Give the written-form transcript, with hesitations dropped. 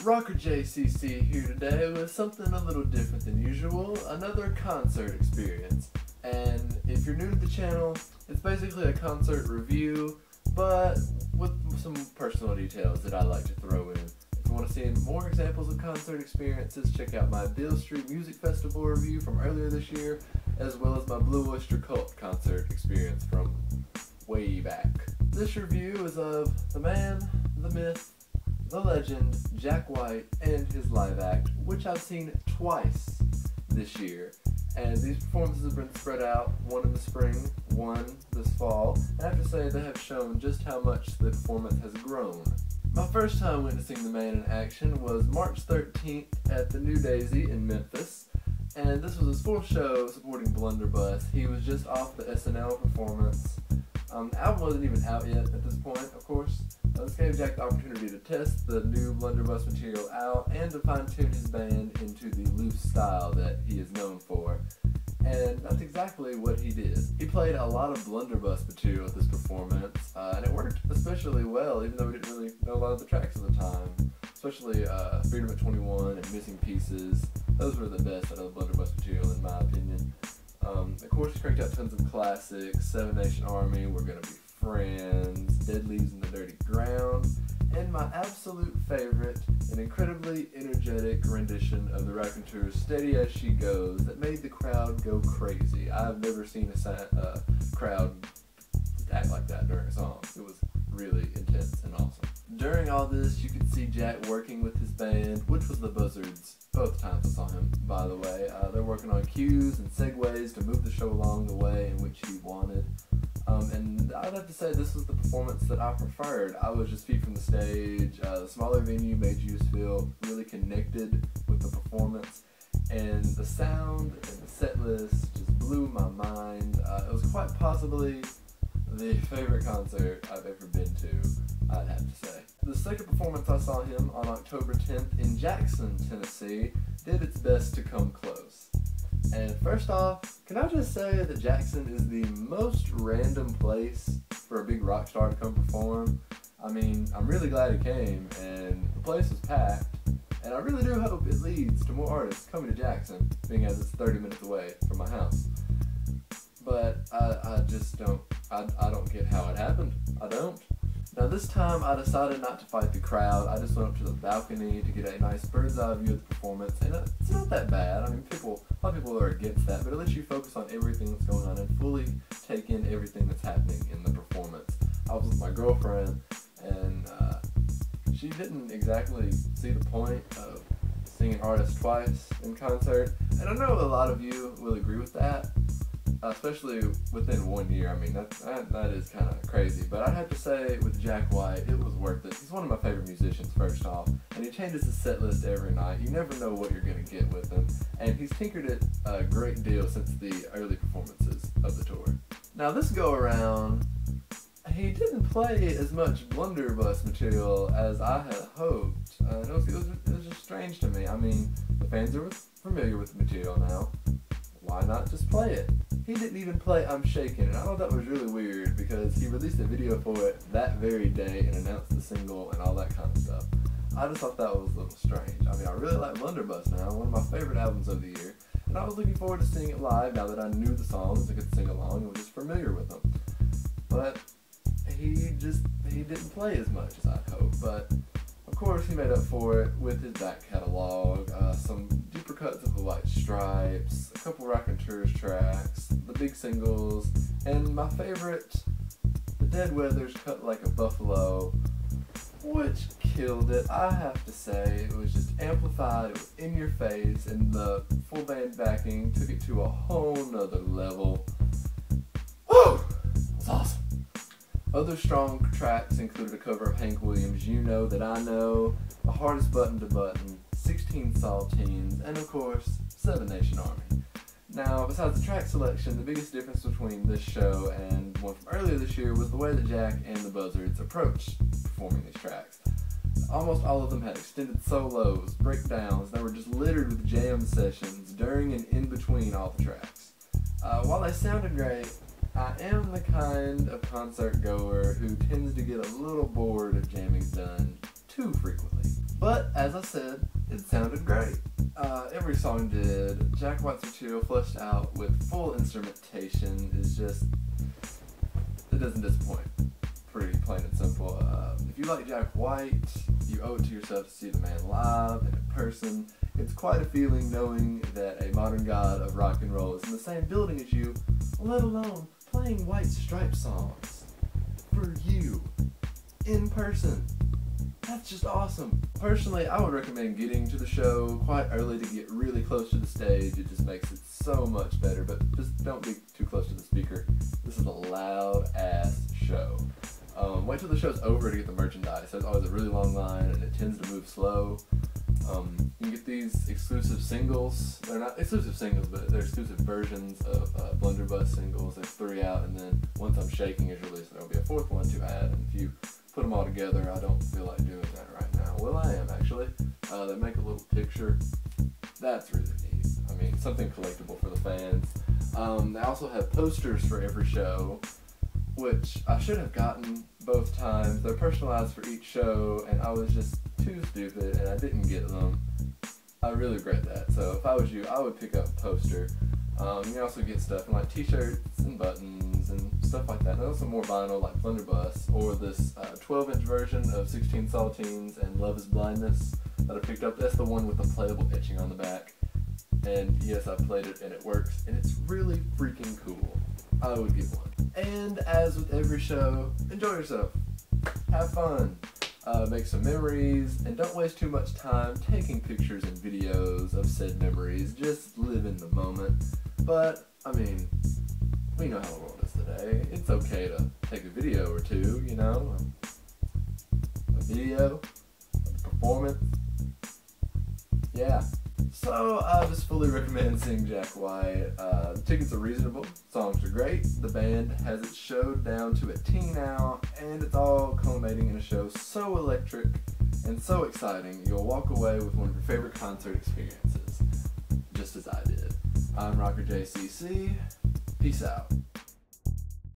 Rocker JCC here today with something a little different than usual, another concert experience. And if you're new to the channel, it's basically a concert review, but with some personal details that I like to throw in. If you want to see more examples of concert experiences, check out my Beale Street Music Festival review from earlier this year, as well as my Blue Oyster Cult concert experience from way back. This review is of the man, the myth, the legend, Jack White, and his live act, which I've seen twice this year. And these performances have been spread out, one in the spring, one this fall, and I have to say they have shown just how much the performance has grown. My first time witnessing the man in action was March 13th at the New Daisy in Memphis, and this was his fourth show supporting Blunderbuss. He was just off the SNL performance. The album wasn't even out yet at this point, of course. This gave Jack the opportunity to test the new Blunderbuss material out and to fine-tune his band into the loose style that he is known for. And that's exactly what he did. He played a lot of Blunderbuss material at this performance, and it worked especially well, even though we didn't really know a lot of the tracks at the time. Especially Freedom at 21 and Missing Pieces. Those were the best out of the Blunderbuss material in my opinion. Of course, he cranked out tons of classics, Seven Nation Army, We're Gonna Be Friends, Dead Leaves in the Dirty Ground, and my absolute favorite, an incredibly energetic rendition of the Raconteurs' Steady As She Goes that made the crowd go crazy. I've never seen a crowd act like that during a song. It was really intense and awesome. During all this, you could see Jack working with his band, which was the Buzzards, both times I saw him, by the way. They're working on cues and segues to move the show along the way in which he wanted. And I'd have to say this was the performance that I preferred. I was just feet from the stage. The smaller venue made you just feel really connected with the performance. And the sound and the set list just blew my mind. It was quite possibly the favorite concert I've ever been to, I'd have to say. The second performance I saw him on October 10th in Jackson, Tennessee, did its best to come close. And first off, can I just say that Jackson is the most random place for a big rock star to come perform? I mean, I'm really glad he came, and the place was packed, and I really do hope it leads to more artists coming to Jackson, being as it's 30 minutes away from my house. But I just don't, I don't get how it happened. I don't. Now this time I decided not to fight the crowd. I just went up to the balcony to get a nice bird's eye view of the performance, and it's not that bad. I mean, a lot of people are against that, but at least you focus on everything that's going on and fully take in everything that's happening in the performance. I was with my girlfriend, and she didn't exactly see the point of seeing an artist twice in concert, and I know a lot of you will agree with that. Especially within 1 year. I mean, that is kind of crazy. But I'd have to say, with Jack White, it was worth it. He's one of my favorite musicians, first off, and he changes his set list every night. You never know what you're going to get with him, and he's tinkered it a great deal since the early performances of the tour. Now, this go-around, he didn't play as much Blunderbuss material as I had hoped. It was just strange to me. I mean, the fans are familiar with the material now. Why not just play it? He didn't even play I'm Shakin', and I thought that was really weird because he released a video for it that very day and announced the single and all that kind of stuff. I just thought that was a little strange. I mean, I really like Blunderbuss now, one of my favorite albums of the year, and I was looking forward to seeing it live now that I knew the songs and could sing along and was just familiar with them. But he didn't play as much as I'd hoped, but of course he made up for it with his back catalog, some deeper cuts of the White Stripes, a couple Raconteurs tracks, the big singles, and my favorite, the Dead Weathers Cut Like a Buffalo, which killed it. I have to say, it was just amplified, it was in your face, and the full band backing took it to a whole nother level. Woo! It was awesome. Other strong tracks included a cover of Hank Williams' You Know That I Know, The Hardest Button to Button, 16 Saltines, and of course, Seven Nation Army. Now, besides the track selection, the biggest difference between this show and one from earlier this year was the way that Jack and the Buzzards approached performing these tracks. Almost all of them had extended solos, breakdowns, they were just littered with jam sessions during and in between all the tracks. While they sounded great, I am the kind of concert goer who tends to get a little bored of jamming done too frequently. But as I said, it sounded great. Every song did. Jack White's material fleshed out with full instrumentation is just, it doesn't disappoint. Pretty plain and simple. If you like Jack White, you owe it to yourself to see the man live and in person. It's quite a feeling knowing that a modern god of rock and roll is in the same building as you, let alone playing White Stripes songs for you in person. That's just awesome. Personally, I would recommend getting to the show quite early to get really close to the stage. It just makes it so much better, but just don't be too close to the speaker. This is a loud ass show. Wait till the show's over to get the merchandise. There's always a really long line and it tends to move slow. You can get these exclusive singles. They're not exclusive singles, but they're exclusive versions of Blunderbuss singles. There's 3 out, and then Once I'm Shaking is released. There'll be a 4th one to add. And if you put them all together, I don't feel like doing that right now. Well, I am actually. They make a little picture. That's really neat. I mean, something collectible for the fans. They also have posters for every show, which I should have gotten both times. They're personalized for each show, and I was just too stupid, and I didn't get them. I really regret that. So if I was you, I would pick up a poster. You can also get stuff in like t-shirts and buttons and stuff like that. And also more vinyl like Blunderbuss, or this 12-inch version of 16 Saltines and Love is Blindness that I picked up. That's the one with the playable etching on the back. And yes, I played it and it works, and it's really freaking cool. I would get one. And as with every show, enjoy yourself. Have fun. Make some memories, and don't waste too much time taking pictures and videos of said memories. Just live in the moment. But, I mean, we know how the world is today. It's okay to take a video or two, you know? A video, a performance. Yeah. So, I just fully recommend seeing Jack White. The tickets are reasonable, songs are great, the band has its show down to a T now, and it's all culminating in a show so electric and so exciting, you'll walk away with one of your favorite concert experiences, just as I did. I'm Rocker JCC, peace out.